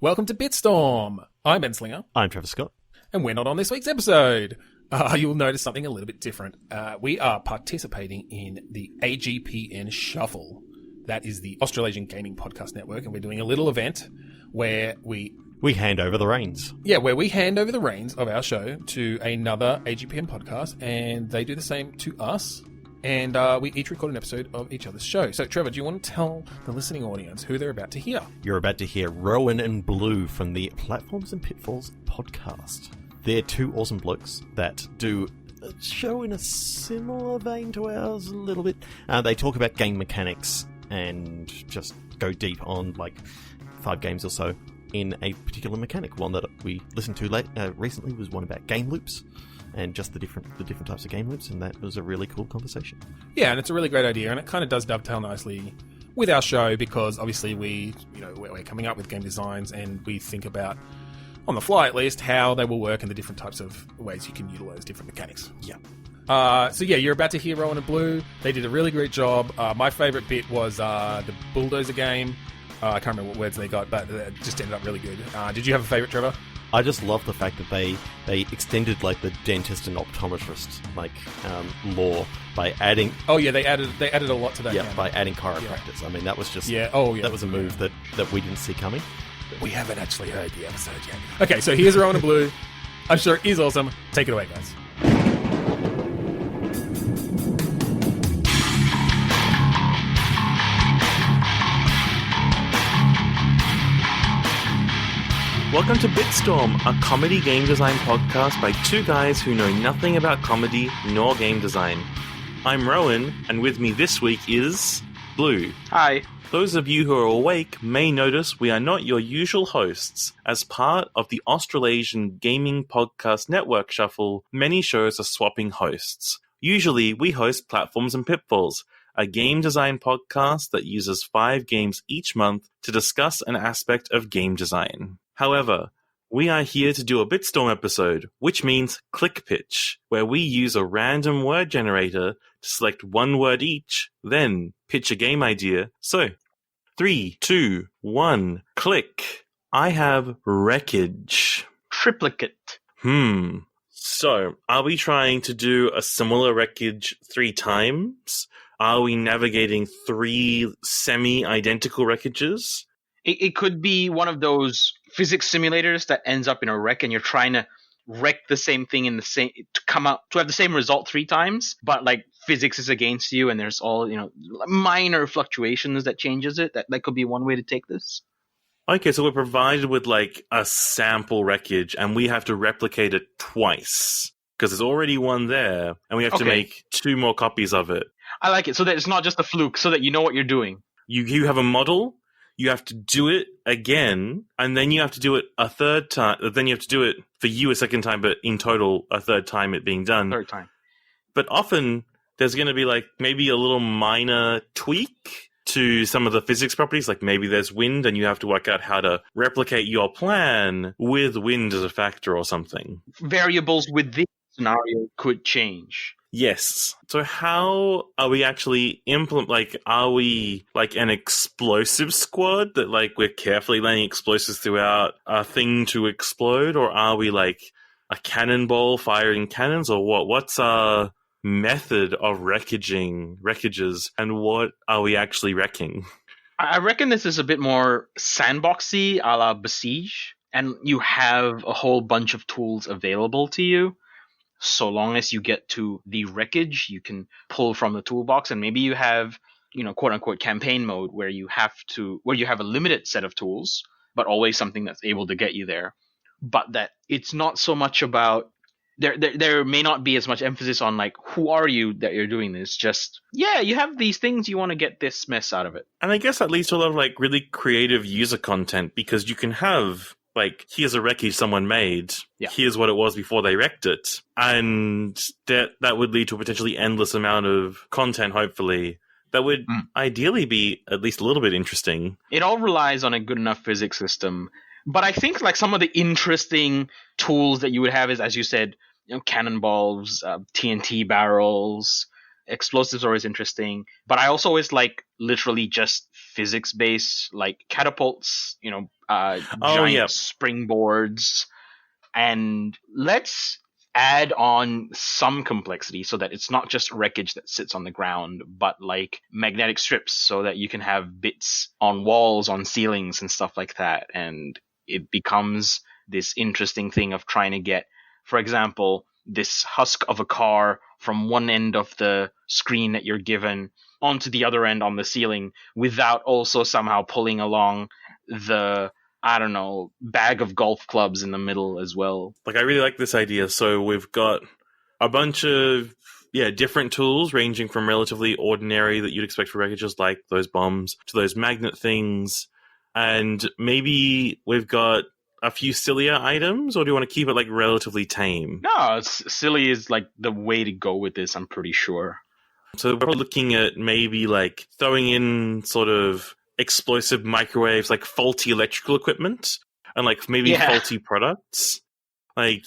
Welcome to Bitstorm. I'm Ben Slinger. I'm Trevor Scott. And we're not on this week's episode. You'll notice something a little bit different. We are participating in the AGPN Shuffle. That is the Australasian Gaming Podcast Network, and we're doing a little event where we hand over the reins. Yeah, where we hand over the reins of our show to another AGPN podcast, and they do the same to us. And we each record an episode of each other's show. So, Trevor, do you want to tell the listening audience who they're about to hear? You're about to hear Rowan and Blue from the Platforms and Pitfalls podcast. They're two awesome blokes that do a show in a similar vein to ours a little bit. They talk about game mechanics and just go deep on like 5 games or so in a particular mechanic. One that we listened to recently was one about game loops. And just the different types of game loops, and that was a really cool conversation. Yeah, and it's a really great idea, and it kind of does dovetail nicely with our show because obviously we're coming up with game designs, and we think about, on the fly at least, how they will work and the different types of ways you can utilize different mechanics. Yeah. So you're about to hear Rowan and Blue. They did a really great job. My favourite bit was the bulldozer game. I can't remember what words they got, but it just ended up really good. Did you have a favourite, Trevor? I just love the fact that they extended like the dentist and optometrist lore by adding. Oh yeah, they added a lot to that. Yeah, by adding chiropractors. Yeah. I mean, that was just that was a move that we didn't see coming. We haven't actually heard the episode yet. Okay, so here's Rowan and Blue. I'm sure it is awesome. Take it away, guys. Welcome to Bitstorm, a comedy game design podcast by two guys who know nothing about comedy nor game design. I'm Rowan, and with me this week is Blue. Hi. Those of you who are awake may notice we are not your usual hosts. As part of the Australasian Gaming Podcast Network Shuffle, many shows are swapping hosts. Usually, we host Platforms and Pitfalls, a game design podcast that uses 5 games each month to discuss an aspect of game design. However, we are here to do a Bitstorm episode, which means Click Pitch, where we use a random word generator to select one word each, then pitch a game idea. So, 3, 2, 1, click. I have wreckage. Triplicate. So, are we trying to do a similar wreckage 3 times? Are we navigating 3 semi-identical wreckages? It could be one of those physics simulators that ends up in a wreck, and you're trying to wreck the same thing in the same to have the same result 3 times, but like physics is against you, and there's all minor fluctuations that changes it. That could be one way to take this. Okay, so we're provided with like a sample wreckage, and we have to replicate it twice because there's already one there, and we have to make 2 more copies of it. I like it, so that it's not just a fluke, so that you know what you're doing. You have a model. You have to do it again, and then you have to do it a third time. Then you have to do it for you a second time, but in total, a third time it being done. Third time. But often, there's going to be like maybe a little minor tweak to some of the physics properties. Like maybe there's wind, and you have to work out how to replicate your plan with wind as a factor or something. Variables within the scenario could change. Yes. So how are we actually are we like an explosive squad that like we're carefully laying explosives throughout a thing to explode, or are we like a cannonball firing cannons, or what? What's our method of wreckages, and what are we actually wrecking? I reckon this is a bit more sandboxy a la Besiege, and you have a whole bunch of tools available to you. So long as you get to the wreckage, you can pull from the toolbox, and maybe you have, quote unquote campaign mode where you have a limited set of tools, but always something that's able to get you there. But that it's not so much about there may not be as much emphasis on like who are you that you're doing this. Just you have these things, you want to get this mess out of it. And I guess that leads to a lot of like really creative user content, because you can have like, here's a wreckage someone made. Yeah. Here's what it was before they wrecked it. And that would lead to a potentially endless amount of content, hopefully, that would ideally be at least a little bit interesting. It all relies on a good enough physics system. But I think like some of the interesting tools that you would have is, as you said, cannonballs, TNT barrels, explosives are always interesting, but I also always like literally just physics based, like catapults, giant springboards, and let's add on some complexity so that it's not just wreckage that sits on the ground, but like magnetic strips so that you can have bits on walls, on ceilings and stuff like that. And it becomes this interesting thing of trying to get, for example, this husk of a car from one end of the screen that you're given onto the other end on the ceiling without also somehow pulling along the, I don't know, bag of golf clubs in the middle as well. Like, I really like this idea. So we've got a bunch of, different tools ranging from relatively ordinary that you'd expect for wreckages like those bombs to those magnet things. And maybe we've got a few sillier items, or do you want to keep it like relatively tame? No, silly is like the way to go with this, I'm pretty sure. So we're looking at maybe like throwing in sort of explosive microwaves, like faulty electrical equipment, and like maybe faulty products. Like,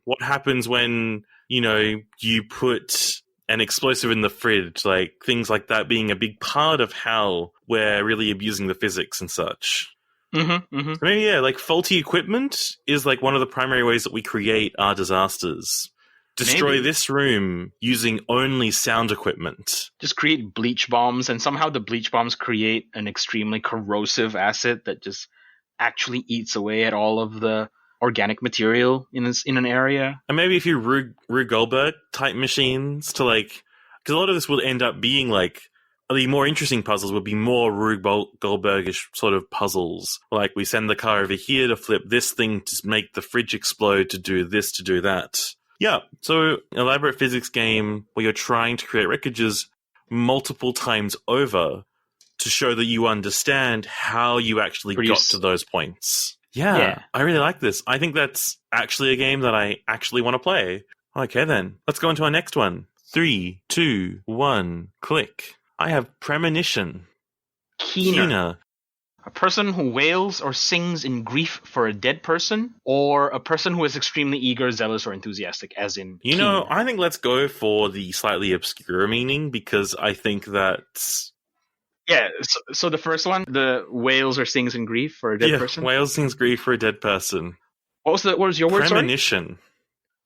what happens when, you put an explosive in the fridge, like things like that being a big part of how we're really abusing the physics and such. Mm-hmm, mm-hmm. So maybe, like faulty equipment is like one of the primary ways that we create our disasters. Destroy this room using only sound equipment. Just create bleach bombs, and somehow the bleach bombs create an extremely corrosive acid that just actually eats away at all of the organic material in an area. And maybe if you Rube Goldberg type machines to like, because a lot of this will end up being like, the more interesting puzzles would be more Rube Goldbergish sort of puzzles. Like we send the car over here to flip this thing to make the fridge explode, to do this, to do that. Yeah, so elaborate physics game where you're trying to create wreckages multiple times over to show that you understand how you actually got to those points. Yeah, I really like this. I think that's actually a game that I actually want to play. Okay then, let's go into our next one. 3, 2, 1, click. I have premonition. Keener. A person who wails or sings in grief for a dead person, or a person who is extremely eager, zealous, or enthusiastic, as in Keener. I think let's go for the slightly obscure meaning, because I think that's... Yeah, so the first one, the wails or sings in grief for a dead person? Wails, sings, grief for a dead person. What was your word, Premonition.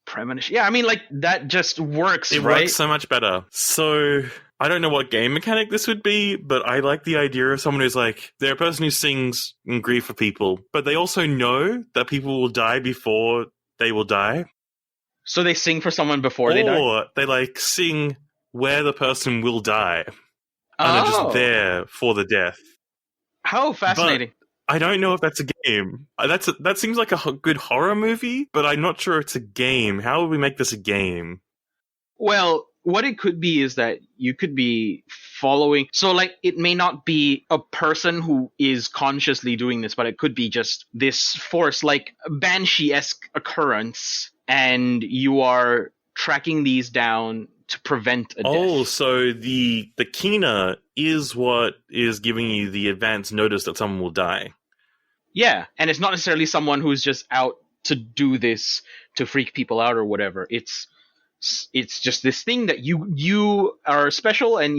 Premonition. Yeah, I mean, like, that just works, It right? works so much better. So... I don't know what game mechanic this would be, but I like the idea of someone who's like, they're a person who sings in grief for people, but they also know that people will die before they will die. So they sing for someone before they die? Or they like sing where the person will die. And they're just there for the death. How fascinating. But I don't know if that's a game. That seems like a good horror movie, but I'm not sure it's a game. How would we make this a game? Well... what it could be is that you could be following... So, like, it may not be a person who is consciously doing this, but it could be just this force, like a Banshee-esque occurrence, and you are tracking these down to prevent a death. Oh, so the Keener is what is giving you the advance notice that someone will die. Yeah, and it's not necessarily someone who's just out to do this to freak people out or whatever. It's just this thing that you are special, and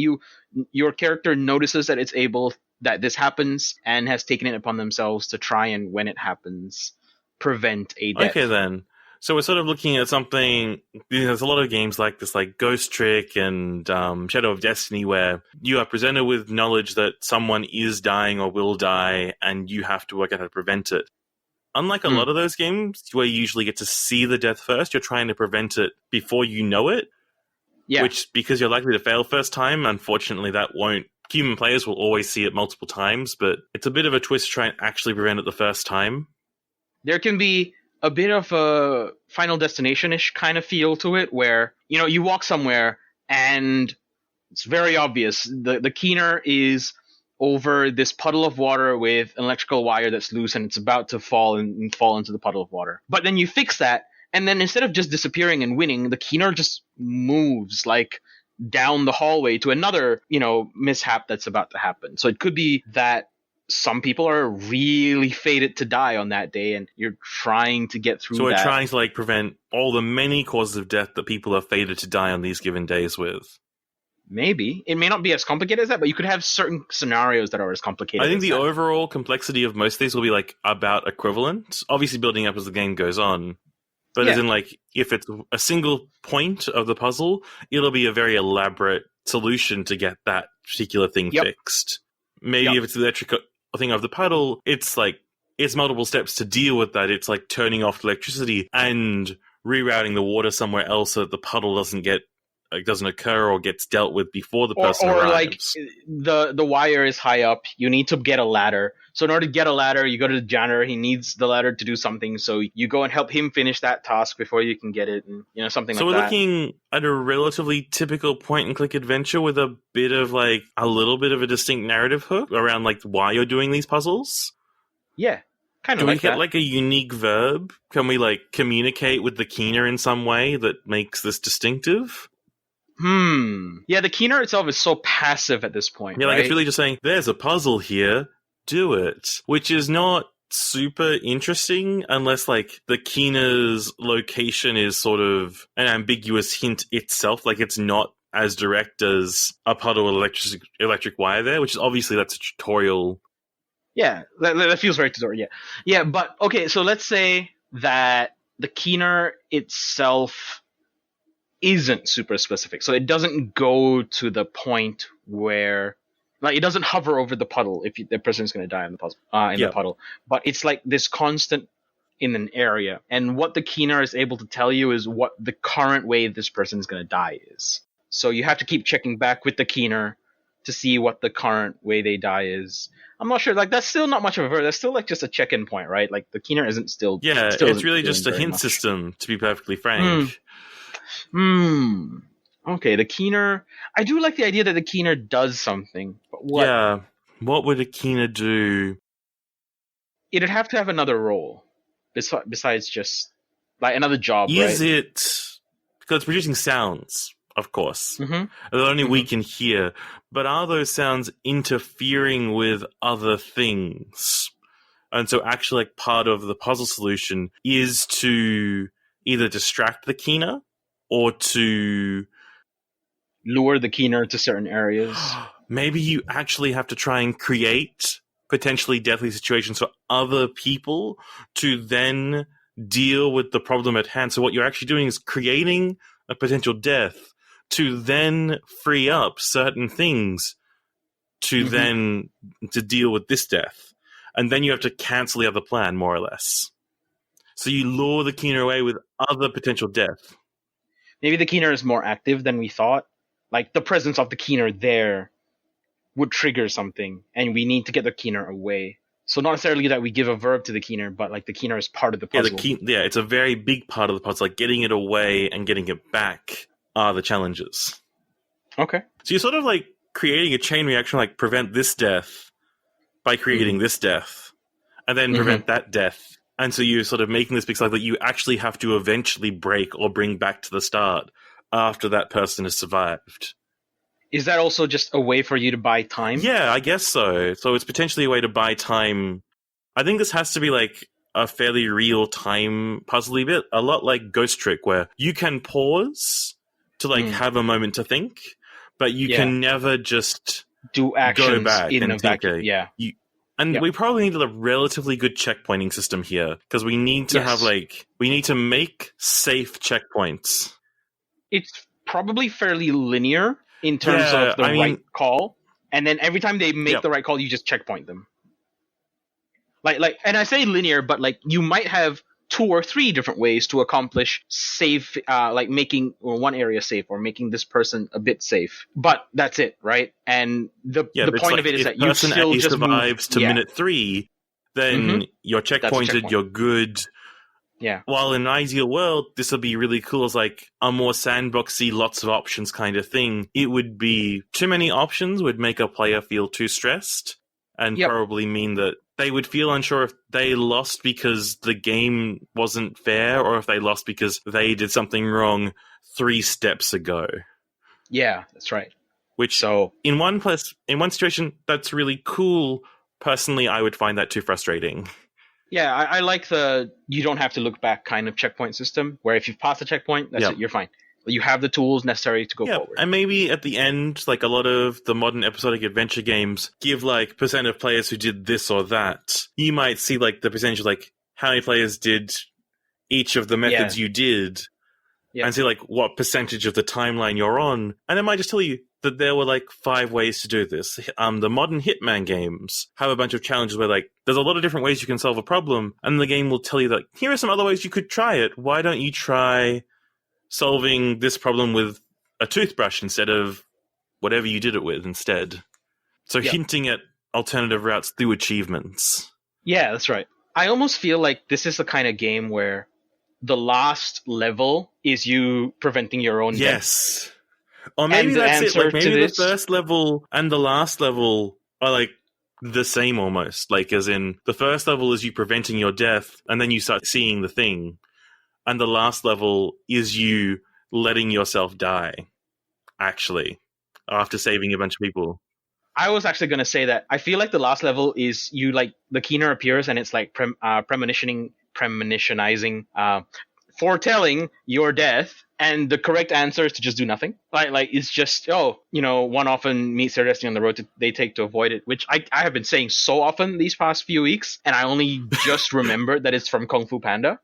your character notices that this happens and has taken it upon themselves to try and, when it happens, prevent a death. Okay then. So we're sort of looking at something, there's a lot of games like this, like Ghost Trick and Shadow of Destiny, where you are presented with knowledge that someone is dying or will die, and you have to work out how to prevent it. Unlike a lot of those games where you usually get to see the death first, you're trying to prevent it before you know it. Yeah. Which, because you're likely to fail first time, unfortunately that won't... Human players will always see it multiple times, but it's a bit of a twist to try and actually prevent it the first time. There can be a bit of a Final Destination-ish kind of feel to it, where, you walk somewhere and it's very obvious. The Keener is over this puddle of water with an electrical wire that's loose, and it's about to fall into the puddle of water. But then you fix that, and then instead of just disappearing and winning, the Keener just moves like down the hallway to another, mishap that's about to happen. So it could be that some people are really fated to die on that day, and you're trying to get through that. So we're trying to prevent all the many causes of death that people are fated to die on these given days with. Maybe. It may not be as complicated as that, but you could have certain scenarios that are as complicated I think as the that. overall complexity of most of these will be like about equivalent. Obviously building up as the game goes on. But as Yeah. in like if it's a single point of the puzzle, it'll be a very elaborate solution to get that particular thing Yep. fixed. Maybe Yep. if it's the electric thing of the paddle, it's like it's multiple steps to deal with that. It's like turning off electricity and rerouting the water somewhere else so that the puddle doesn't occur or gets dealt with before the person or arrives. like the wire is high up. You need to get a ladder. So in order to get a ladder, you go to the janitor. He needs the ladder to do something. So you go and help him finish that task before you can get it, and something So like we're that. looking at a relatively typical point-and-click adventure with a bit of like a little bit of a distinct narrative hook around like why you're doing these puzzles. Yeah, kind Can of we like get that. like a unique verb? Can we like communicate with the keener in some way that makes this distinctive? Yeah, the keener itself is so passive at this point. Yeah, like right? it's really just saying, there's a puzzle here, do it. Which is not super interesting unless like the keener's location is sort of an ambiguous hint itself. Like it's not as direct as a puddle with electric wire there, which is obviously that's a tutorial. Yeah, that feels very tutorial. Yeah, but okay. So let's say that the keener itself isn't super specific, so it doesn't go to the point where, like, it doesn't hover over the puddle if the person's going to die in the puzzle, the puddle. But it's like this constant in an area, and what the keener is able to tell you is what the current way this person is going to die is. So you have to keep checking back with the keener to see what the current way they die is. I'm not sure. Like, that's still not much of a verb. That's still like just a check-in point, right? Like the keener isn't still. Yeah, still it's isn't really doing just a very hint much. system, to be perfectly frank. Okay, the keener. I do like the idea that the keener does something. But what? Yeah, what would a keener do? It'd have to have another role besides just like another job, Is right? it because it's producing sounds, of course, Mm-hmm. that only we can hear, but are those sounds interfering with other things? And so actually like part of the puzzle solution is to either distract the keener or to Lure the keener to certain areas. maybe you actually have to try and create potentially deathly situations for other people to then deal with the problem at hand. So what you're actually doing is creating a potential death to then free up certain things to then to deal with this death. And then you have to cancel the other plan, more or less. So you lure the keener away with other potential death. Maybe the keener is more active than we thought. Like the presence of the keener there would trigger something, and we need to get the keener away. So not necessarily that we give a verb to the keener, but like the keener is part of the Yeah, puzzle. it's a very big part of the puzzle. Like getting it away and getting it back are the challenges. Okay. So you're sort of like creating a chain reaction, like prevent this death by creating this death, and then prevent that death. And so you're sort of making this big cycle that you actually have to eventually break or bring back to the start after that person has survived. Is that also just a way for you to buy time? Yeah, I guess so. So it's potentially a way to buy time. I think this has to be like a fairly real-time puzzly bit, a lot like Ghost Trick, where you can pause to like have a moment to think, but you can never just do actions go back in and a think. vacuum. Yeah. We probably need a relatively good checkpointing system here, because we need to have we need to make safe checkpoints. It's probably fairly linear in terms of the right call, and then every time they make the right call, you just checkpoint them. Like, and I say linear, but like you might have 2 or 3 different ways to accomplish safe, like making one area safe or making this person a bit safe. But that's it, right? And the point of it is that you still just survives to minute 3, then you're checkpointed, you're good. Yeah. While in an ideal world, this would be really cool as like a more sandboxy, lots of options kind of thing. It would be too many options would make a player feel too stressed and probably mean that they would feel unsure if they lost because the game wasn't fair or if they lost because they did something wrong 3 steps ago. Yeah, that's right. Which in one situation, that's really cool. Personally, I would find that too frustrating. Yeah, I like the you don't have to look back kind of checkpoint system, where if you've passed a checkpoint, that's it, you're fine. You have the tools necessary to go Yeah, forward. and maybe at the end, like a lot of the modern episodic adventure games give like percent of players who did this or that. You might see like the percentage of like how many players did each of the methods you did, and see like what percentage of the timeline you're on, and it might just tell you that there were like 5 ways to do this. The modern Hitman games have a bunch of challenges where like there's a lot of different ways you can solve a problem, and the game will tell you that here are some other ways you could try it. Why don't you try solving this problem with a toothbrush instead of whatever you did it with instead? So hinting at alternative routes through achievements. Yeah, that's right. I almost feel like this is the kind of game where the last level is you preventing your own death. Yes. Or maybe And that's it. Like maybe this... the first level and the last level are like the same almost. Like as in the first level is you preventing your death, and then you start seeing the thing. And the last level is you letting yourself die, actually, after saving a bunch of people. I was actually going to say that I feel like the last level is you like the keener appears and it's like premonitionizing, foretelling your death, and the correct answer is to just do nothing. Like it's just one often meets their destiny on the road they take to avoid it, which I have been saying so often these past few weeks, and I only just remembered that it's from Kung Fu Panda.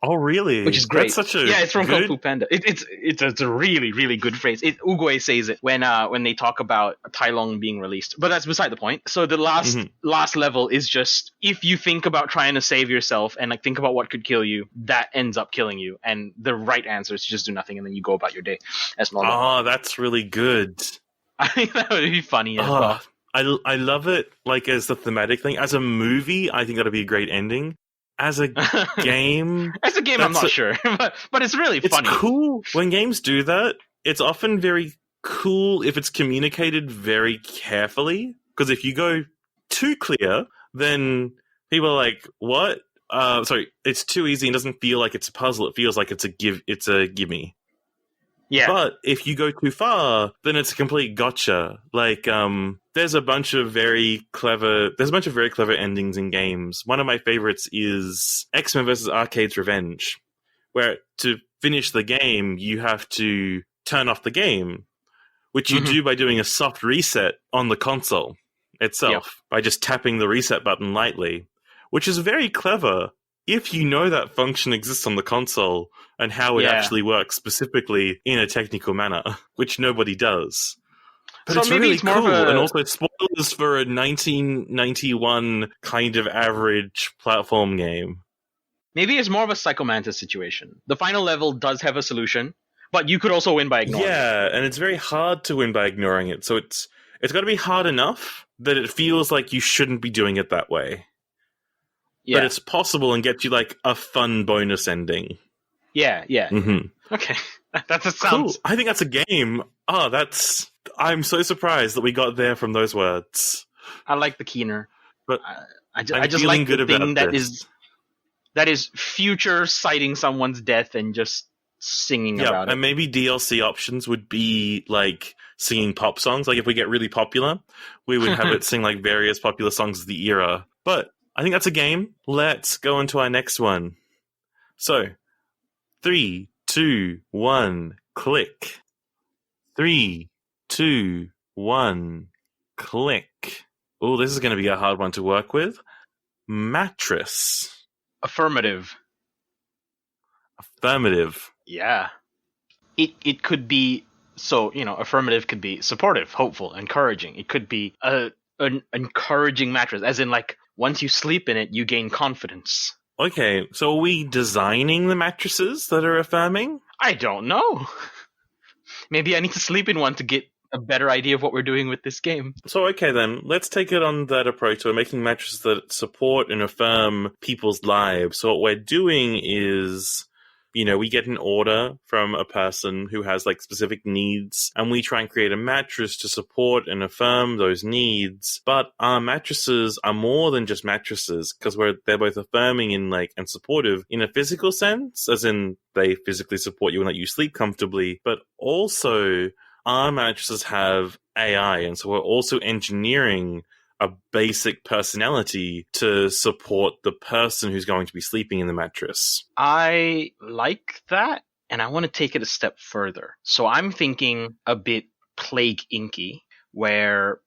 Oh, really? Which is great. That's such a it's from Kung Fu Panda. It's a really, really good phrase. Uguay says it when they talk about Tai Lung being released. But that's beside the point. So the last level is just, if you think about trying to save yourself and like think about what could kill you, that ends up killing you. And the right answer is to just do nothing, and then you go about your day as normal. Oh, that's really good. I think that would be funny as well. I love it, like, as the thematic thing. As a movie, I think that'd be a great ending. As a game... I'm not sure. but it's really funny. It's cool. When games do that, it's often very cool if it's communicated very carefully. Because if you go too clear, then people are like, what? Sorry, it's too easy and doesn't feel like it's a puzzle. It feels like it's a gimme. Yeah. But if you go too far, then it's a complete gotcha. Like, there's a bunch of very clever endings in games. One of my favorites is X-Men vs. Arcade's Revenge, where to finish the game, you have to turn off the game, which you do by doing a soft reset on the console itself, by just tapping the reset button lightly, which is very clever if you know that function exists on the console and how it actually works specifically in a technical manner, which nobody does. But so it's maybe really it's more cool, of a... and also spoilers for a 1991 kind of average platform game. Maybe it's more of a Psycho Mantis situation. The final level does have a solution, but you could also win by ignoring it. Yeah, and it's very hard to win by ignoring it. So it's got to be hard enough that it feels like you shouldn't be doing it that way. Yeah. But it's possible and get you like a fun bonus ending. Yeah. Mm-hmm. Okay. That's a Cool. sound. I think that's a game. Oh, I'm so surprised that we got there from those words. I like the keener. But I just like good the thing about this. that is future citing someone's death and just singing about it. And maybe DLC options would be like singing pop songs. Like if we get really popular, we would have it sing like various popular songs of the era. But I think that's a game. Let's go into our next one. So, 3, 2, 1, click. 3, 2, 1, click. Oh, this is going to be a hard one to work with. Mattress. Affirmative. Yeah. It could be, affirmative could be supportive, hopeful, encouraging. It could be an encouraging mattress, as in like, once you sleep in it, you gain confidence. Okay, so are we designing the mattresses that are affirming? I don't know. Maybe I need to sleep in one to get a better idea of what we're doing with this game. So, okay then, let's take it on that approach. We're making mattresses that support and affirm people's lives. So what we're doing is, we get an order from a person who has like specific needs, and we try and create a mattress to support and affirm those needs. But our mattresses are more than just mattresses, because they're both affirming and supportive in a physical sense, as in they physically support you and let you sleep comfortably. But also, our mattresses have AI, and so we're also engineering a basic personality to support the person who's going to be sleeping in the mattress. I like that. and I want to take it a step further. So I'm thinking a bit Plague Inky, where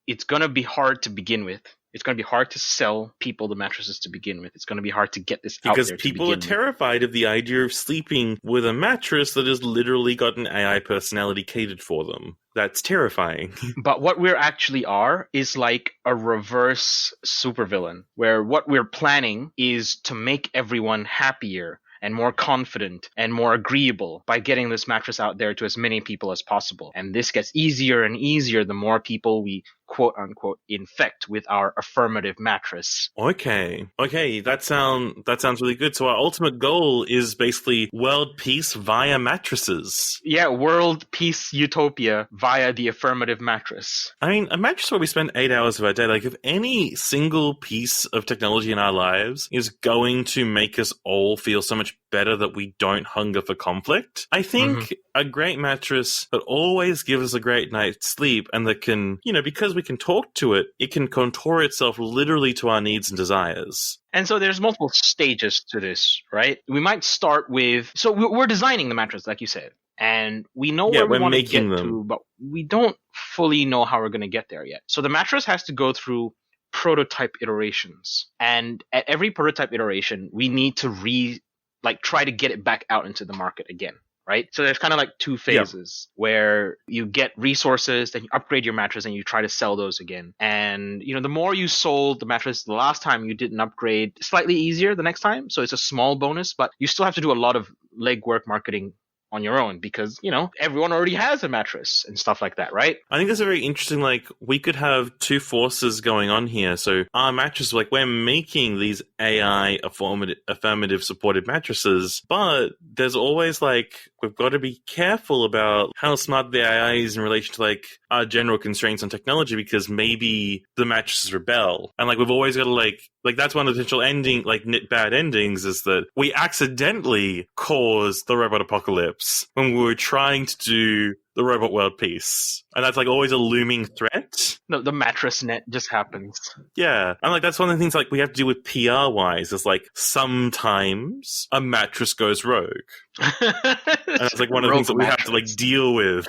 it's going to be hard to begin with. It's going to be hard to sell people the mattresses to begin with. It's going to be hard to get this out Because there. people are terrified of the idea of sleeping with a mattress that has literally got an AI personality catered for them. That's terrifying. But what we actually are is like a reverse supervillain, where what we're planning is to make everyone happier and more confident and more agreeable by getting this mattress out there to as many people as possible. And this gets easier and easier the more people we quote unquote infect with our affirmative mattress. Okay, that sounds really good. So our ultimate goal is basically world peace via mattresses. Yeah, world peace utopia via the affirmative mattress. I mean, a mattress where we spend 8 hours of our day, like if any single piece of technology in our lives is going to make us all feel so much better that we don't hunger for conflict, I think a great mattress that always gives us a great night's sleep and that can, because we can talk to it, it can contour itself literally to our needs and desires. And so there's multiple stages to this, right? We might start with, so we're designing the mattress, like you said, and we know where we want to get to, but we don't fully know how we're going to get there yet. So the mattress has to go through prototype iterations. And at every prototype iteration, we need to try to get it back out into the market again. Right? So there's kind of like two phases where you get resources, then you upgrade your mattress and you try to sell those again. And, the more you sold the mattress the last time you did an upgrade, slightly easier the next time. So it's a small bonus, but you still have to do a lot of legwork marketing on your own because, everyone already has a mattress and stuff like that, right? I think that's a very interesting, we could have two forces going on here. So our mattress, we're making these AI affirmative supported mattresses, but there's always we've got to be careful about how smart the AI is in relation to our general constraints on technology because maybe the mattresses rebel. And we've always got to that's one of the potential bad endings is that we accidentally caused the robot apocalypse when we were trying to do the robot world peace. And that's always a looming threat. No, the mattress net just happens. Yeah. And that's one of the things we have to do with PR wise is sometimes a mattress goes rogue. And that's one of the things that we have to deal with.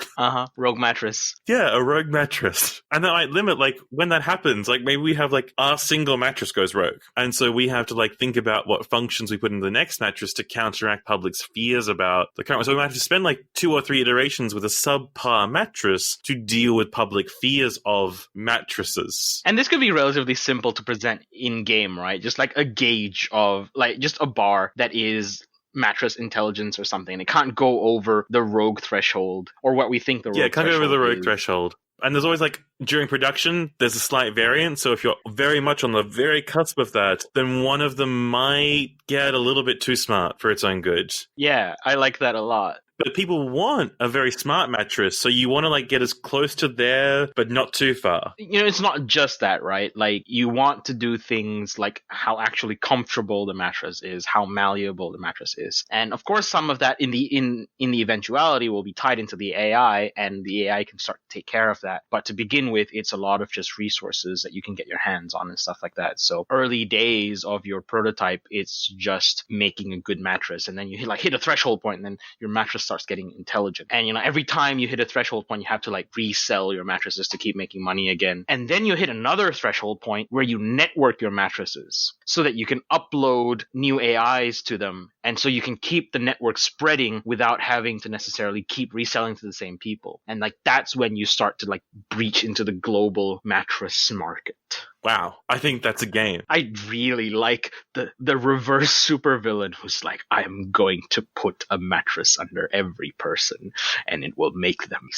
Rogue mattress. Yeah, a rogue mattress. And that limit when that happens, maybe we have our single mattress goes rogue. And so we have to think about what functions we put in the next mattress to counteract public's fears about the current one. So we might have to spend 2 or 3 iterations with a subpar mattress to deal with public fears of mattresses. And this could be relatively simple to present in game, right? Just a gauge of just a bar that is mattress intelligence or something. It can't go over the rogue threshold or what we think the rogue threshold is. Yeah, it can't go over the rogue threshold. And there's always during production, there's a slight variance. So if you're very much on the very cusp of that, then one of them might get a little bit too smart for its own good. Yeah, I like that a lot. But people want a very smart mattress, so you want to get as close to there, but not too far. It's not just that, right? You want to do things like how actually comfortable the mattress is, how malleable the mattress is, and of course, some of that in the eventuality will be tied into the AI, and the AI can start to take care of that. But to begin with, it's a lot of just resources that you can get your hands on and stuff like that. So early days of your prototype, it's just making a good mattress, and then you hit a threshold point, and then your mattress starts getting intelligent. And every time you hit a threshold point, you have to resell your mattresses to keep making money again. And then you hit another threshold point where you network your mattresses so that you can upload new AIs to them. And so you can keep the network spreading without having to necessarily keep reselling to the same people. And that's when you start to breach into the global mattress market. Wow, I think that's a game. I really like the reverse supervillain who's I am going to put a mattress under every person and it will make them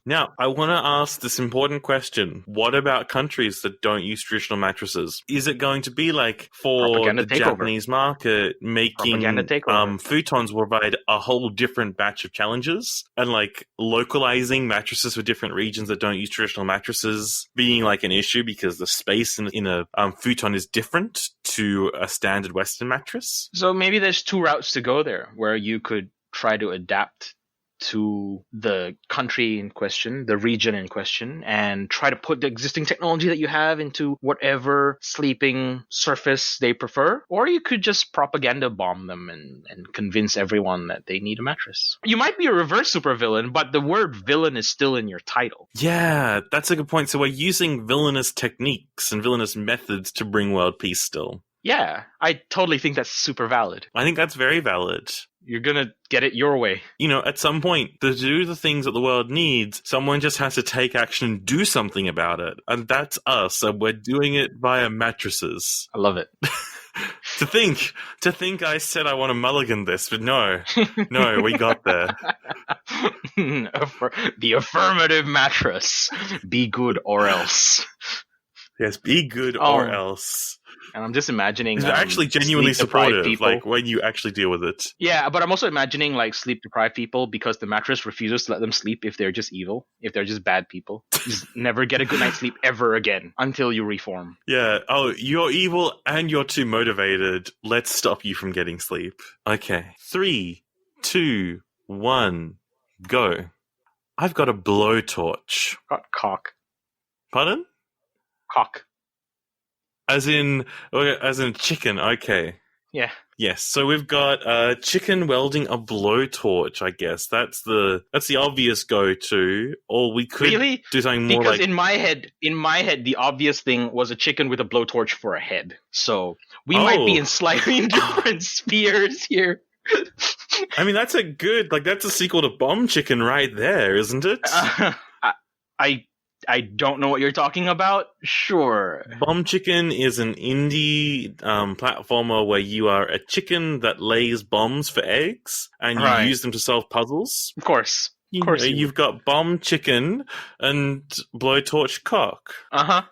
Now, I want to ask this important question. What about countries that don't use traditional mattresses? Is it going to be for the Japanese market, making futons will provide a whole different batch of challenges and localizing mattresses for different regions that don't use traditional mattresses being an issue because the space in a futon is different to a standard Western mattress? So maybe there's 2 routes to go there where you could try to adapt to the country in question, the region in question, and try to put the existing technology that you have into whatever sleeping surface they prefer. Or you could just propaganda bomb them and convince everyone that they need a mattress. You might be a reverse supervillain, but the word villain is still in your title. Yeah, that's a good point. So we're using villainous techniques and villainous methods to bring world peace still. Yeah, I totally think that's super valid. I think that's very valid. You're gonna get it your way. You know, at some point, to do the things that the world needs, someone just has to take action and do something about it. And that's us, and we're doing it via mattresses. I love it. To think I said I want to mulligan this, but no, we got there. The affirmative mattress. Be good or else. Yes, be good or else. And I'm just imagining they're actually genuinely supportive, people. like when you actually deal with it. Yeah, but I'm also imagining like sleep-deprived people because the mattress refuses to let them sleep if they're just evil, if they're just bad people. Just never get a good night's sleep ever again until you reform. Yeah. Oh, you're evil and you're too motivated. Let's stop you from getting sleep. Okay. 3, 2, 1, go. I've got a blowtorch. Got cock. Pardon? Cock. As in chicken, okay. Yeah. Yes, so we've got chicken welding a blowtorch, I guess. That's the obvious go-to. Or we could really? Do something more because in my head, the obvious thing was a chicken with a blowtorch for a head. So we might be in slightly different spheres here. I mean, that's a sequel to Bomb Chicken right there, isn't it? I don't know what you're talking about. Sure. Bomb Chicken is an indie platformer where you are a chicken that lays bombs for eggs, and you use them to solve puzzles. Of course. You've got Bomb Chicken and Blowtorch Cock.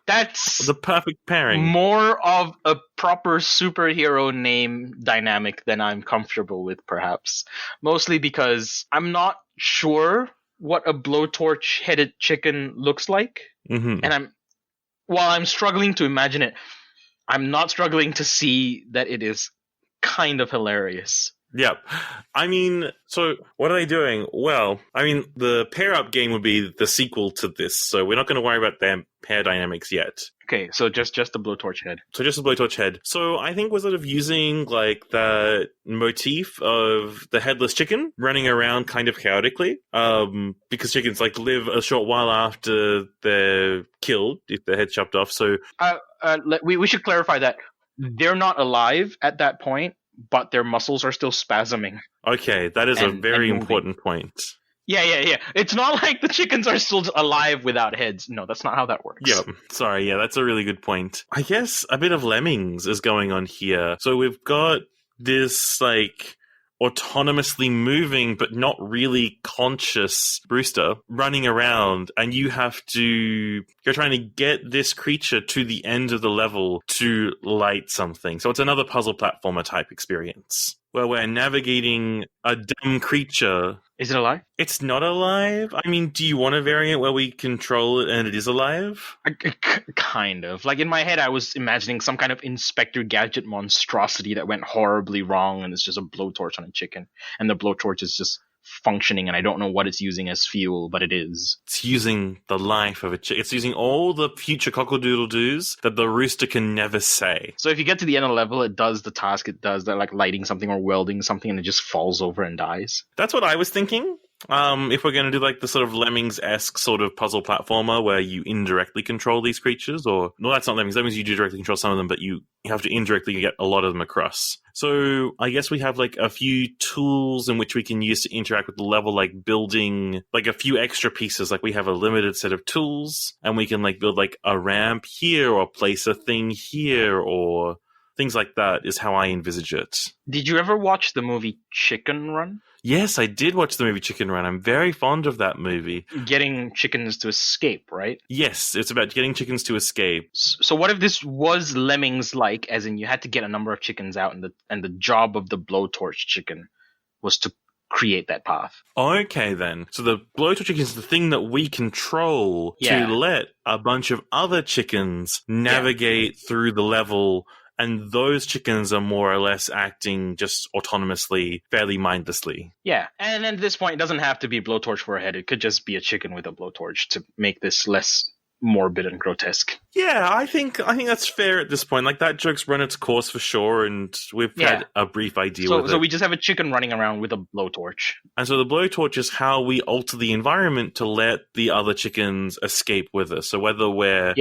That's the perfect pairing. More of a proper superhero name dynamic than I'm comfortable with, perhaps. Mostly because I'm not sure what a blowtorch-headed chicken looks like. Mm-hmm. And while I'm struggling to imagine it, I'm not struggling to see that it is kind of hilarious. Yep. I mean, so what are they doing? Well, I mean, the pair-up game would be the sequel to this, so we're not going to worry about their pair dynamics yet. Okay, so just the blowtorch head. So just the blowtorch head. So I think we're sort of using, like, the motif of the headless chicken running around kind of chaotically, because chickens, like, live a short while after they're killed, if their head's chopped off, so... we should clarify that they're not alive at that point, but their muscles are still spasming. Okay, that is a very important point. Yeah. It's not like the chickens are still alive without heads. No, that's not how that works. Yep. Sorry, yeah, that's a really good point. I guess a bit of Lemmings is going on here. So we've got this, like, autonomously moving but not really conscious rooster running around, and you're trying to get this creature to the end of the level to light something. So it's another puzzle platformer type experience where we're navigating a dumb creature. Is it alive? It's not alive. I mean, do you want a variant where we control it and it is alive? Kind of. Like, in my head, I was imagining some kind of Inspector Gadget monstrosity that went horribly wrong, and it's just a blowtorch on a chicken. And the blowtorch is just functioning, and I don't know what it's using as fuel, but it is. It's using the life of a chicken. It's using all the future cockle-doodle-doos that the rooster can never say. So if you get to the end of the level, it does the task it does, that like lighting something or welding something, and it just falls over and dies. That's what I was thinking. If we're going to do like the sort of Lemmings-esque sort of puzzle platformer where you indirectly control these creatures, or no, that's not Lemmings. Lemmings you do directly control some of them, but you have to indirectly get a lot of them across. So I guess we have like a few tools in which we can use to interact with the level, like building like a few extra pieces. Like we have a limited set of tools, and we can like build like a ramp here or place a thing here or things like that is how I envisage it. Did you ever watch the movie Chicken Run? Yes, I did watch the movie Chicken Run. I'm very fond of that movie. Getting chickens to escape, right? Yes, it's about getting chickens to escape. So what if this was Lemmings-like, as in you had to get a number of chickens out, and the job of the blowtorch chicken was to create that path? Okay, then. So the blowtorch chicken is the thing that we control to let a bunch of other chickens navigate through the level And those chickens are more or less acting just autonomously, fairly mindlessly. Yeah, and at this point, it doesn't have to be a blowtorch for a head. It could just be a chicken with a blowtorch to make this less morbid and grotesque. Yeah, I think that's fair at this point. Like, that joke's run its course for sure, and we've had a brief idea with it. So we just have a chicken running around with a blowtorch. And so the blowtorch is how we alter the environment to let the other chickens escape with us. So whether we're,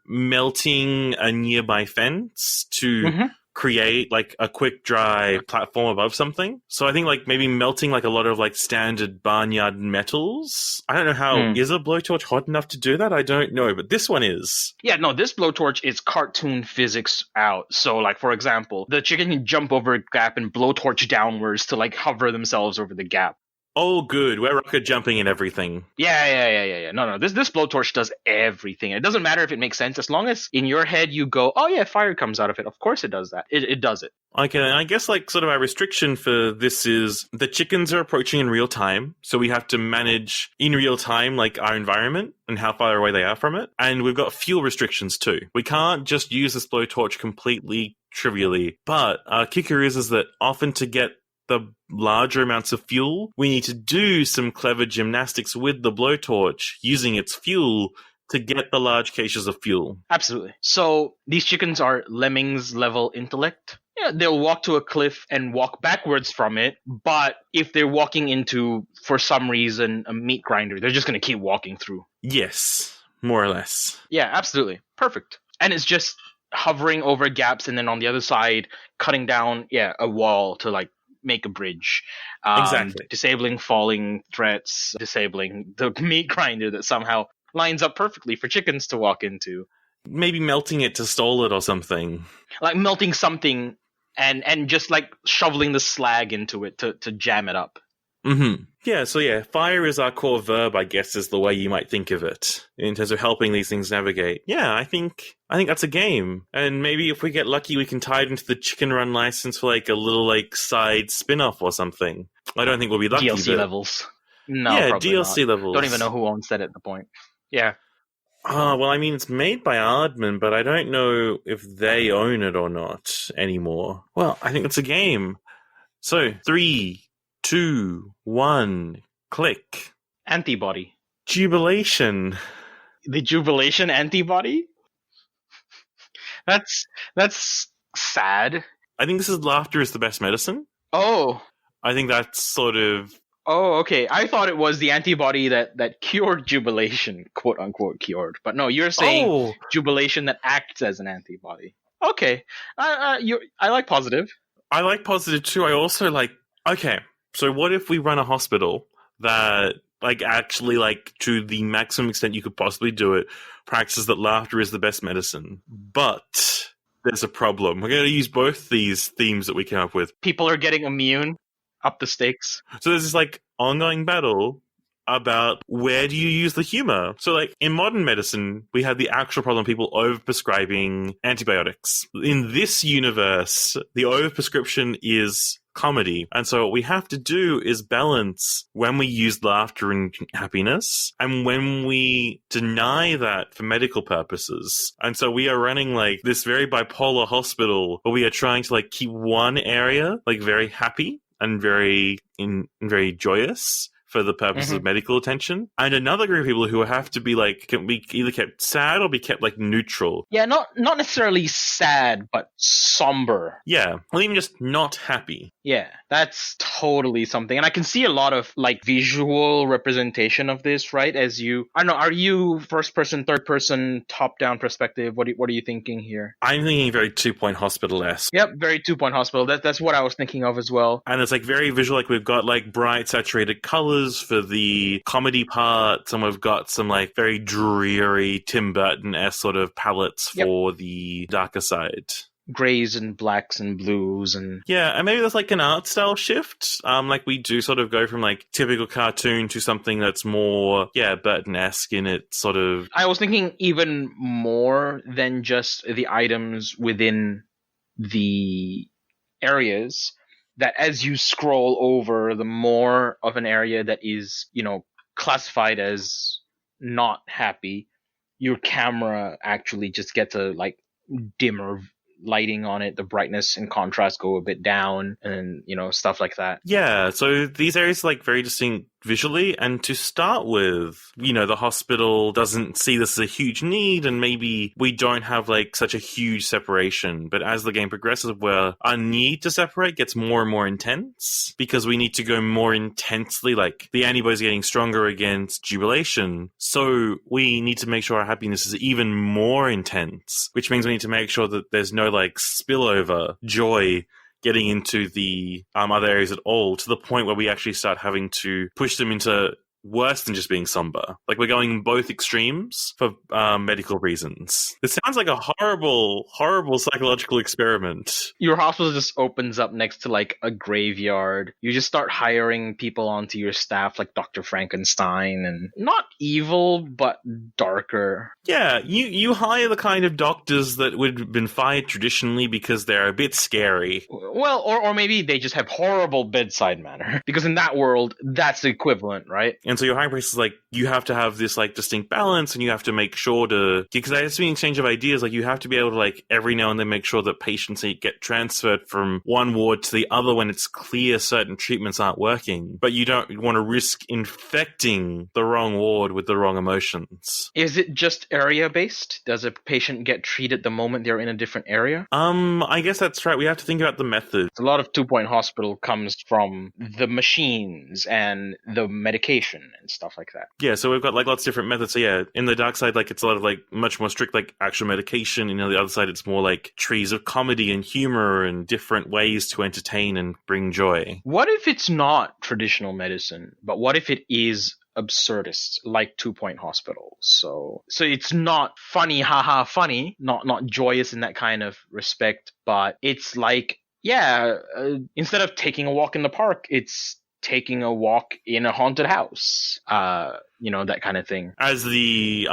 melting a nearby fence to create like a quick dry platform above something. So I think like maybe melting like a lot of like standard barnyard metals. I don't know how, is a blowtorch hot enough to do that? I don't know, but this one is. Yeah, no, this blowtorch is cartoon physics out. So like, for example, the chicken can jump over a gap and blowtorch downwards to like hover themselves over the gap. Oh, good. We're rocket jumping and everything. Yeah. No. This blowtorch does everything. It doesn't matter if it makes sense. As long as in your head you go, oh yeah, fire comes out of it. Of course it does that. It does it. Okay, and I guess like sort of our restriction for this is the chickens are approaching in real time. So we have to manage in real time like our environment and how far away they are from it. And we've got fuel restrictions too. We can't just use this blowtorch completely trivially. But our kicker is that often to get the larger amounts of fuel, we need to do some clever gymnastics with the blowtorch using its fuel to get the large caches of fuel. Absolutely. So these chickens are lemmings level intellect. Yeah, they'll walk to a cliff and walk backwards from it, but if they're walking into, for some reason, a meat grinder, they're just going to keep walking through. Yes, more or less. Yeah, absolutely. Perfect. And it's just hovering over gaps and then on the other side, cutting down, a wall to like make a bridge. Exactly. Disabling falling threats, disabling the meat grinder that somehow lines up perfectly for chickens to walk into. Maybe melting it to stall it or something. Like melting something and just like shoveling the slag into it to jam it up. Mm-hmm. Yeah, so fire is our core verb, I guess, is the way you might think of it in terms of helping these things navigate. Yeah, I think that's a game. And maybe if we get lucky, we can tie it into the Chicken Run license for like a little like side spin-off or something. I don't think we'll be lucky. DLC levels. No, yeah, probably DLC not. levels. Don't even know who owns that at the point. Yeah. Oh, well, I mean, it's made by Aardman, but I don't know if they own it or not anymore. Well, I think it's a game. So, 3, 2, 1, click. Antibody. Jubilation. The jubilation antibody? That's sad. I think this is laughter is the best medicine. Oh. I think that's sort of... Oh, okay. I thought it was the antibody that cured jubilation, quote unquote cured. But no, you're saying jubilation that acts as an antibody. Okay. I like positive. I like positive too. I also like... Okay, so what if we run a hospital that, like, actually, like, to the maximum extent you could possibly do it, practices that laughter is the best medicine. But there's a problem. We're going to use both these themes that we came up with. People are getting immune. Up the stakes. So there's this like ongoing battle about where do you use the humor. So like in modern medicine, we have the actual problem of people overprescribing antibiotics. In this universe, the overprescription is comedy. And so what we have to do is balance when we use laughter and happiness and when we deny that for medical purposes. And so we are running like this very bipolar hospital where we are trying to like keep one area like very happy and very joyous for the purposes of medical attention, and another group of people who have to be like can be either kept sad or be kept like neutral. Yeah, not necessarily sad, but somber. Yeah, or even just not happy. Yeah, that's totally something, and I can see a lot of like visual representation of this, right? As you, I don't know, are you first person, third person, top down perspective? What are you thinking here? I'm thinking very 2 Point Hospital-esque. Yep, very 2 Point Hospital. That's what I was thinking of as well. And it's like very visual. Like we've got like bright saturated colors for the comedy parts, and we've got some like very dreary Tim Burton-esque sort of palettes for the darker side. Grays and blacks and blues and... Yeah, and maybe there's like an art style shift. Like we do sort of go from like typical cartoon to something that's more, Burton-esque in its sort of... I was thinking even more than just the items within the areas, that as you scroll over, the more of an area that is, classified as not happy, your camera actually just gets a like dimmer lighting on it, the brightness and contrast go a bit down, and stuff like that. Yeah, so these areas are like very distinct visually, and to start with, the hospital doesn't see this as a huge need, and maybe we don't have like such a huge separation, but as the game progresses, where our need to separate gets more and more intense, because we need to go more intensely, like the antibodies are getting stronger against jubilation, so we need to make sure our happiness is even more intense, which means we need to make sure that there's no like spillover joy getting into the other areas at all, to the point where we actually start having to push them into worse than just being somber. Like, we're going both extremes for medical reasons. This sounds like a horrible, horrible psychological experiment. Your hospital just opens up next to like a graveyard. You just start hiring people onto your staff, like Dr. Frankenstein, and not evil, but darker. Yeah, you hire the kind of doctors that would have been fired traditionally because they're a bit scary. Well, or maybe they just have horrible bedside manner. Because in that world, that's the equivalent, right? And so your high priest is like, you have to have this like distinct balance, and you have to make sure to, because there's been exchange of ideas, like you have to be able to like every now and then make sure that patients get transferred from one ward to the other when it's clear certain treatments aren't working, but you don't want to risk infecting the wrong ward with the wrong emotions. Is it just area based? Does a patient get treated the moment they're in a different area? I guess that's right. We have to think about the method. A lot of 2-Point Hospital comes from the machines and the medication and stuff like that. Yeah, so we've got like lots of different methods. So yeah, in the dark side, like it's a lot of like much more strict like actual medication, and on the other side it's more like trees of comedy and humor and different ways to entertain and bring joy. What if it's not traditional medicine, but what if it is absurdist, like 2-Point Hospital? So it's not funny, haha funny, not joyous in that kind of respect, but it's like, instead of taking a walk in the park, it's taking a walk in a haunted house, that kind of thing. As the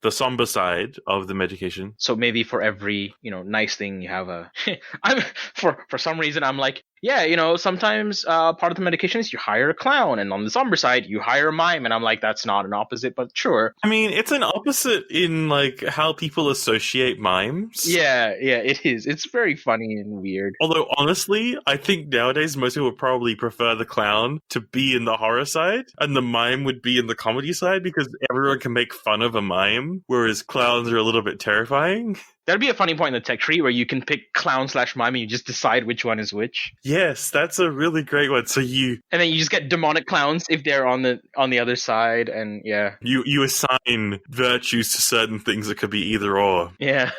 somber side of the medication. So maybe for every, nice thing you have for some reason I'm like, sometimes part of the medication is you hire a clown, and on the somber side you hire a mime, and I'm like, that's not an opposite, but sure. I mean, it's an opposite in like how people associate mimes. Yeah, it is. It's very funny and weird. Although honestly, I think nowadays most people would probably prefer the clown to be in the horror side, and the mime would be in the comedy side, because everyone can make fun of a mime, whereas clowns are a little bit terrifying. That'd be a funny point in the tech tree where you can pick clown/mime and you just decide which one is which. Yes, that's a really great one. And then you just get demonic clowns if they're on the other side, and yeah. You assign virtues to certain things that could be either or. Yeah.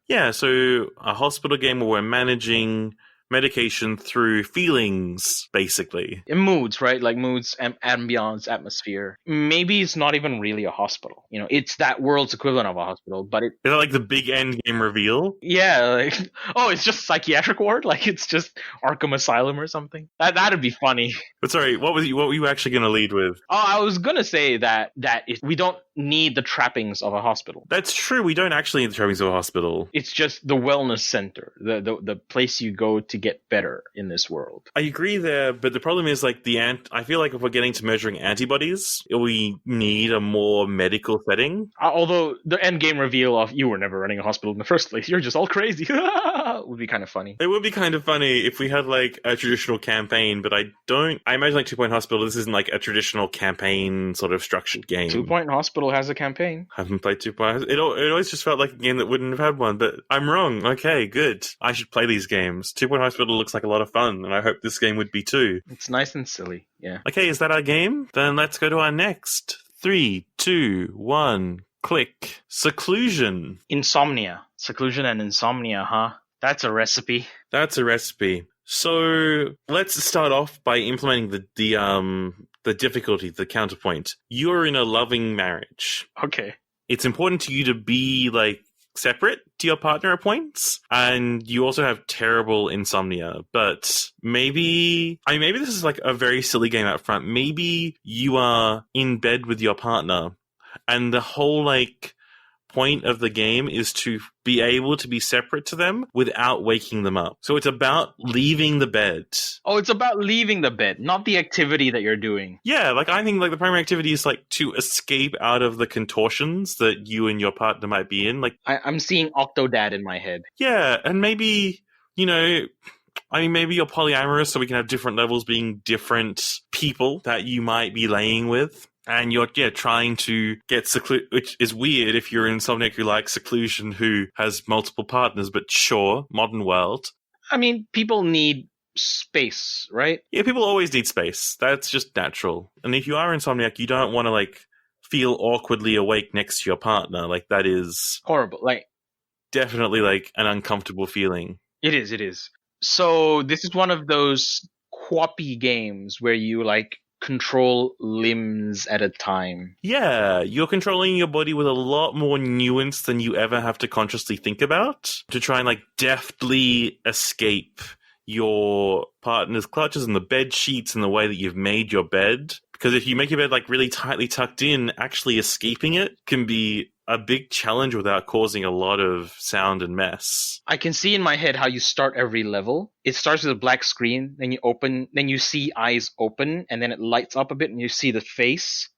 Yeah, so a hospital game where we're managing medication through feelings, basically. In moods, right? Like moods, ambience, atmosphere. Maybe it's not even really a hospital. It's that world's equivalent of a hospital, but Is that like the big end game reveal? Yeah. It's just psychiatric ward? Like it's just Arkham Asylum or something? That'd be funny. But sorry, what were you actually going to lead with? Oh, I was going to say that we don't need the trappings of a hospital. That's true. We don't actually need the trappings of a hospital. It's just the wellness center, the place you go to get better in this world. I agree there, but the problem is like I feel like if we're getting to measuring antibodies, we need a more medical setting. Although the end game reveal of you were never running a hospital in the first place, you're just all crazy, would be kind of funny. It would be kind of funny if we had like a traditional campaign, but I imagine like 2-Point Hospital, this isn't like a traditional campaign sort of structured game. 2-Point Hospital has a campaign. I haven't played 2-Point. It always just felt like a game that wouldn't have had one, but I'm wrong. Okay, good. I should play these games. 2-Point Hospital looks like a lot of fun, and I hope this game would be too. It's nice and silly, yeah. Okay, is that our game? Then let's go to our next. 3, 2, 1, click. Seclusion. Insomnia. Seclusion and insomnia, huh? That's a recipe. That's a recipe. So let's start off by implementing the difficulty, the counterpoint. You're in a loving marriage. Okay. It's important to you to be like separate to your partner at points, and you also have terrible insomnia, but maybe this is like a very silly game up front. Maybe you are in bed with your partner, and the whole like point of the game is to be able to be separate to them without waking them up. So it's about leaving the bed. Oh, it's about leaving the bed, not the activity that you're doing. Yeah, like I think like the primary activity is like to escape out of the contortions that you and your partner might be in. Like I'm seeing Octodad in my head. yeah, and maybe, maybe you're polyamorous, so we can have different levels being different people that you might be laying with. And you're, trying to get seclusion, which is weird if you're an insomniac who likes seclusion, who has multiple partners, but sure, modern world. I mean, people need space, right? Yeah, people always need space. That's just natural. And if you are insomniac, you don't want to, like, feel awkwardly awake next to your partner. Like, that is... horrible. Like, definitely, like, an uncomfortable feeling. It is. So, this is one of those quappy games where you, like, control limbs at a time. Yeah, you're controlling your body with a lot more nuance than you ever have to consciously think about to try and like deftly escape your partner's clutches and the bed sheets and the way that you've made your bed. Because if you make your bed like really tightly tucked in, actually escaping it can be a big challenge without causing a lot of sound and mess. I can see in my head how you start every level. It starts with a black screen, then you see eyes open, and then it lights up a bit and you see the face,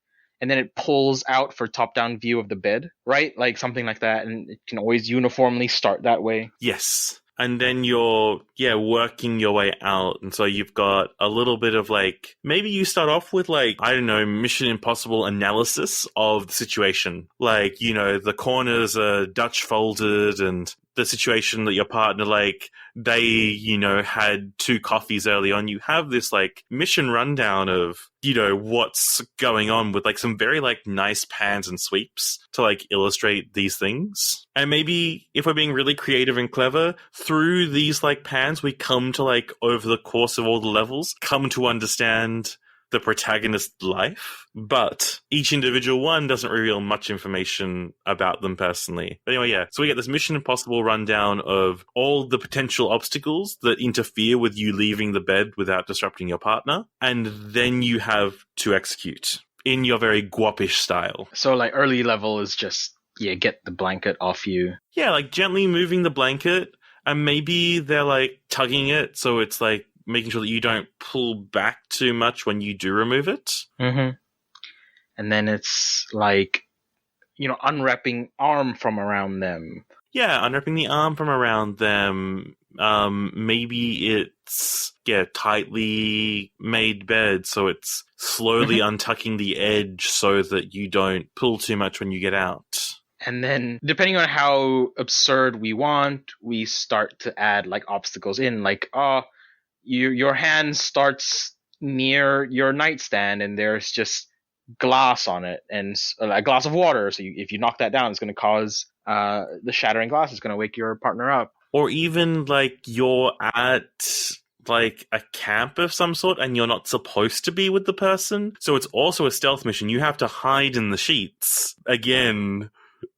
and then it pulls out for top-down view of the bed, right? Like something like that, and it can always uniformly start that way. Yes. And then you're, working your way out. And so you've got a little bit of like, maybe you start off with like, I don't know, Mission Impossible analysis of the situation. Like, the corners are Dutch folded and the situation that your partner, like, they, had 2 coffees early on. You have this like mission rundown of, what's going on with like some very like nice pans and sweeps to like illustrate these things. And maybe if we're being really creative and clever, through these like pans, we come to like over the course of all the levels, come to understand the protagonist's life, but each individual one doesn't reveal much information about them personally. But anyway, so we get this Mission Impossible rundown of all the potential obstacles that interfere with you leaving the bed without disrupting your partner, and then you have to execute in your very guapish style. So like early level is just, get the blanket off you. Yeah, like gently moving the blanket, and maybe they're like tugging it, so it's like making sure that you don't pull back too much when you do remove it. Mm-hmm. And then it's like, unwrapping arm from around them. Yeah, unwrapping the arm from around them. Maybe it's, tightly made bed, so it's slowly untucking the edge so that you don't pull too much when you get out. And then, depending on how absurd we want, we start to add, like, obstacles in. Like, your hand starts near your nightstand and there's just glass on it and a glass of water. So if you knock that down, it's going to cause the shattering glass is going to wake your partner up. Or even like you're at like a camp of some sort and you're not supposed to be with the person. So it's also a stealth mission. You have to hide in the sheets. Again,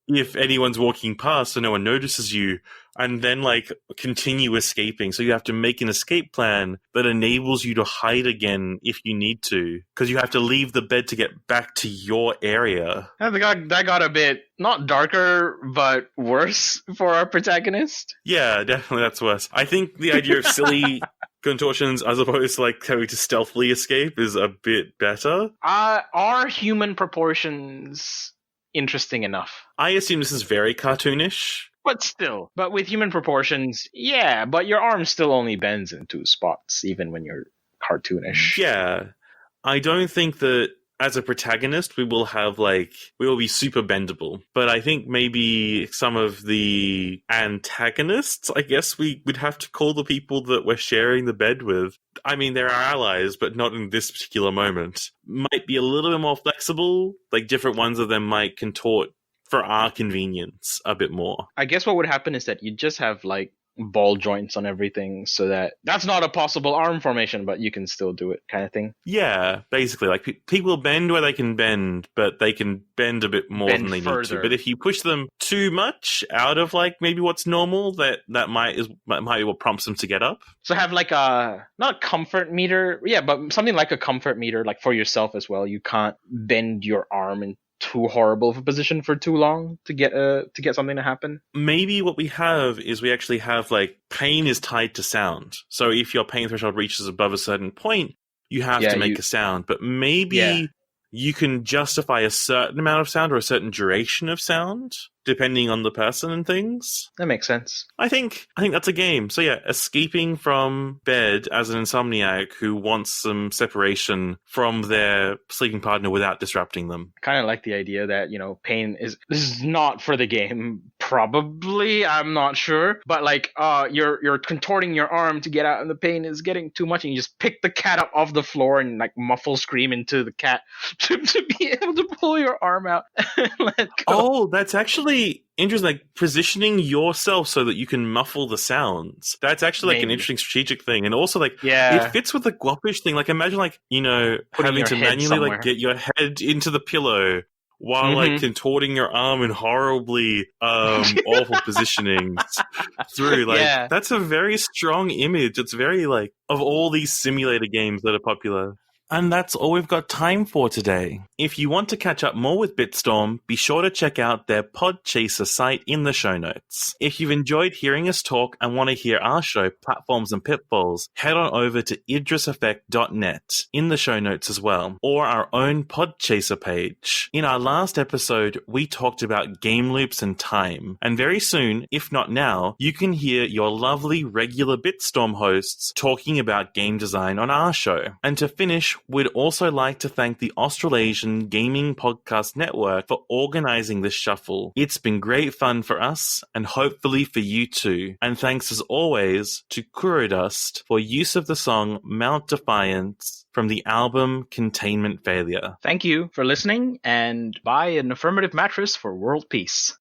if anyone's walking past so no one notices you, and then like continue escaping. So you have to make an escape plan that enables you to hide again if you need to, because you have to leave the bed to get back to your area. That got a bit not darker but worse for our protagonist. Yeah, definitely that's worse. I think the idea of silly contortions as opposed to like having to stealthily escape is a bit better. Are human proportions interesting enough? I assume this is very cartoonish. But still. But with human proportions, yeah, but your arm still only bends in 2 spots, even when you're cartoonish. Yeah. I don't think that as a protagonist, we will be super bendable. But I think maybe some of the antagonists, I guess we would have to call the people that we're sharing the bed with. I mean, they're our allies, but not in this particular moment. Might be a little bit more flexible. Like different ones of them might contort for our convenience a bit more. I guess what would happen is that you just have like ball joints on everything so that's not a possible arm formation, but you can still do it kind of thing. Yeah, basically like people bend where they can bend, but they can bend a bit more than they need to. But if you push them too much out of like maybe what's normal, that might be what prompts them to get up. So have like not a comfort meter, but something like a comfort meter, like for yourself as well. You can't bend your arm and too horrible of a position for too long to get something to happen. Maybe what we have is we actually have like pain is tied to sound. So if your pain threshold reaches above a certain point, you have to make a sound. But maybe you can justify a certain amount of sound or a certain duration of sound, depending on the person and things. That makes sense. I think that's a game. So yeah, escaping from bed as an insomniac who wants some separation from their sleeping partner without disrupting them. I kind of like the idea that, pain this is not for the game. Probably, I'm not sure. But like, you're contorting your arm to get out and the pain is getting too much and you just pick the cat up off the floor and like muffle scream into the cat to be able to pull your arm out and let go. Oh, that's actually interesting, like positioning yourself so that you can muffle the sounds. That's actually like an interesting strategic thing. And also like, it fits with the guapish thing. Like imagine like, having to manually like get your head into the pillow while like contorting your arm in horribly awful positionings through. Like that's a very strong image. It's very like of all these simulator games that are popular. And that's all we've got time for today. If you want to catch up more with Bitstorm, be sure to check out their Podchaser site in the show notes. If you've enjoyed hearing us talk and want to hear our show, Platforms and Pitfalls, head on over to idriseffect.net in the show notes as well, or our own Podchaser page. In our last episode, we talked about game loops and time, and very soon, if not now, you can hear your lovely regular Bitstorm hosts talking about game design on our show. And to finish, we'd also like to thank the Australasian Gaming Podcast Network for organising this shuffle. It's been great fun for us, and hopefully for you too. And thanks as always to Kurodust for use of the song Mount Defiance from the album Containment Failure. Thank you for listening, and buy an affirmative mattress for world peace.